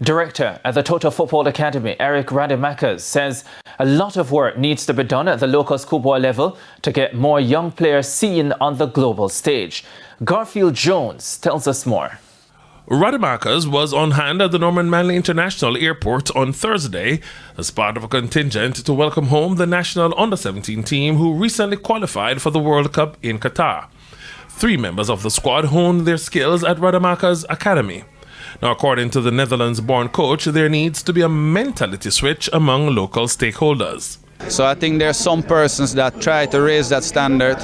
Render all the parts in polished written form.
Director at the Total Football Academy, Rademakers, says a lot of work needs to be done at the local schoolboy level to get more young players seen on the global stage. Garfield Jones tells us more. Rademakers was on hand at the Norman Manley International Airport on Thursday as part of a contingent to welcome home the national under-17 team who recently qualified for the World Cup in Qatar. 3 members of the squad honed their skills at Rademakers Academy. Now, according to the Netherlands-born coach, there needs to be a mentality switch among local stakeholders. So I think there are some persons that try to raise that standard,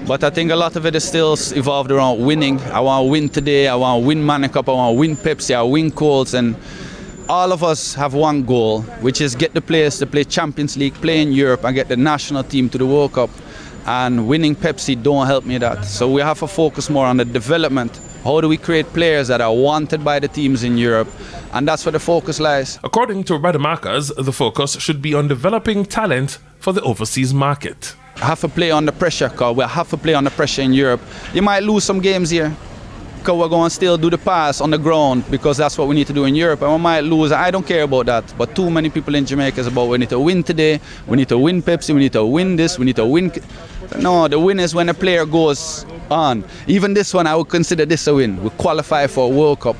but I think a lot of it is still evolved around winning. I want to win today, I want to win Manny Cup, I want to win Pepsi, I win Colts, and all of us have one goal, which is get the players to play Champions League, play in Europe, and get the national team to the World Cup. And winning Pepsi don't help me that. So we have to focus more on the development. How do we create players that are wanted by the teams in Europe? And that's where the focus lies. According to Rademakers, the focus should be on developing talent for the overseas market. Have to play under pressure, because we have to play under pressure in Europe. You might lose some games here, because we're going to still do the pass on the ground, because that's what we need to do in Europe. And we might lose. I don't care about that. But too many people in Jamaica is about we need to win today, we need to win Pepsi, we need to win this, we need to win. No, the win is when a player goes on. Even this one, I would consider this a win. We qualify for a World Cup.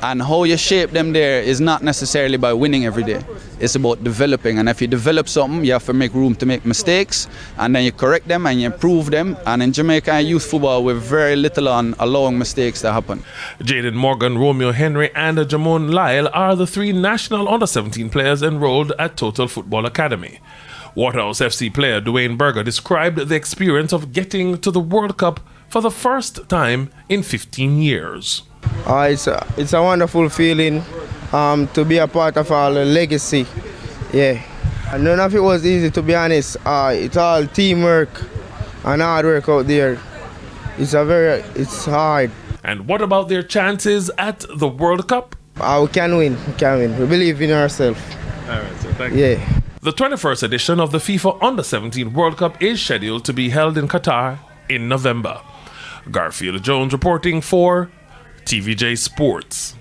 And how you shape them there is not necessarily by winning every day. It's about developing. And if you develop something, you have to make room to make mistakes. And then you correct them and you improve them. And in Jamaican youth football, we're very little on allowing mistakes to happen. Jaden Morgan, Romeo Henry and Jamon Lyle are the 3 national under-17 players enrolled at Total Football Academy. Waterhouse FC player Dwayne Berger described the experience of getting to the World Cup for the first time in 15 years. It's a wonderful feeling to be a part of our legacy. Yeah. And none of it was easy, to be honest. It's all teamwork and hard work out there. It's hard. And what about their chances at the World Cup? We can win. We believe in ourselves. All right, so thank you. Yeah. The 21st edition of the FIFA Under-17 World Cup is scheduled to be held in Qatar in November. Garfield Jones reporting for TVJ Sports.